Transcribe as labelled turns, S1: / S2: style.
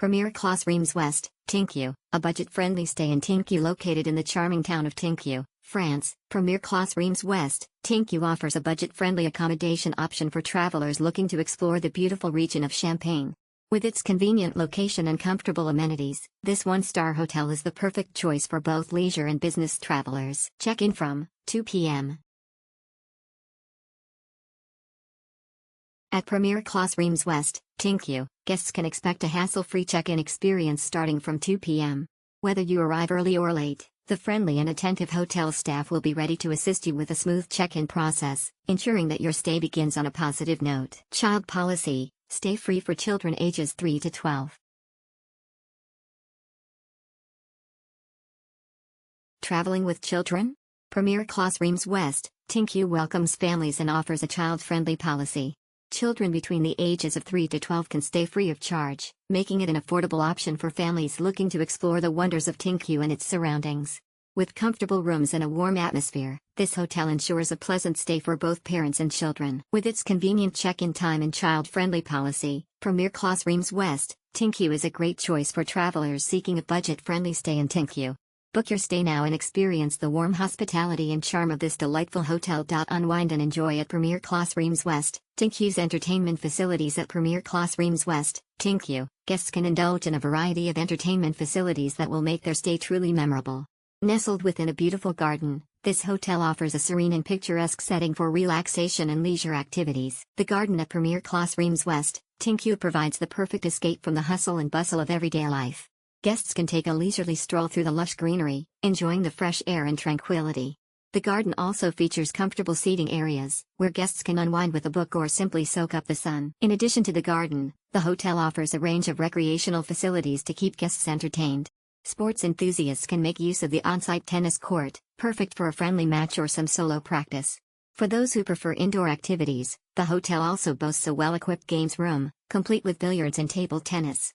S1: Premiere Classe Reims Ouest, Tinqueux, a budget-friendly stay in Tinqueux located in the charming town of Tinqueux, France. Premiere Classe Reims Ouest, Tinqueux offers a budget-friendly accommodation option for travelers looking to explore the beautiful region of Champagne. With its convenient location and comfortable amenities, this one-star hotel is the perfect choice for both leisure and business travelers. Check-in from 2 p.m. At Premiere Classe Reims Ouest, Tinqueux, guests can expect a hassle-free check-in experience starting from 2 p.m. Whether you arrive early or late, the friendly and attentive hotel staff will be ready to assist you with a smooth check-in process, ensuring that your stay begins on a positive note. Child policy: stay free for children ages 3 to 12. Traveling with children? Premiere Classe Reims Ouest, Tinqueux welcomes families and offers a child-friendly policy. Children between the ages of 3 to 12 can stay free of charge, making it an affordable option for families looking to explore the wonders of Tinqueux and its surroundings. With comfortable rooms and a warm atmosphere, this hotel ensures a pleasant stay for both parents and children. With its convenient check-in time and child-friendly policy, Premiere Classe Reims Ouest, Tinqueux is a great choice for travelers seeking a budget-friendly stay in Tinqueux. Book your stay now and experience the warm hospitality and charm of this delightful hotel. Unwind and enjoy at Premiere Classe Reims Ouest, Tinqueux's entertainment facilities. At Premiere Classe Reims Ouest, Tinqueux, guests can indulge in a variety of entertainment facilities that will make their stay truly memorable. Nestled within a beautiful garden, this hotel offers a serene and picturesque setting for relaxation and leisure activities. The garden at Premiere Classe Reims Ouest, Tinqueux provides the perfect escape from the hustle and bustle of everyday life. Guests can take a leisurely stroll through the lush greenery, enjoying the fresh air and tranquility. The garden also features comfortable seating areas, where guests can unwind with a book or simply soak up the sun. In addition to the garden, the hotel offers a range of recreational facilities to keep guests entertained. Sports enthusiasts can make use of the on-site tennis court, perfect for a friendly match or some solo practice. For those who prefer indoor activities, the hotel also boasts a well-equipped games room, complete with billiards and table tennis.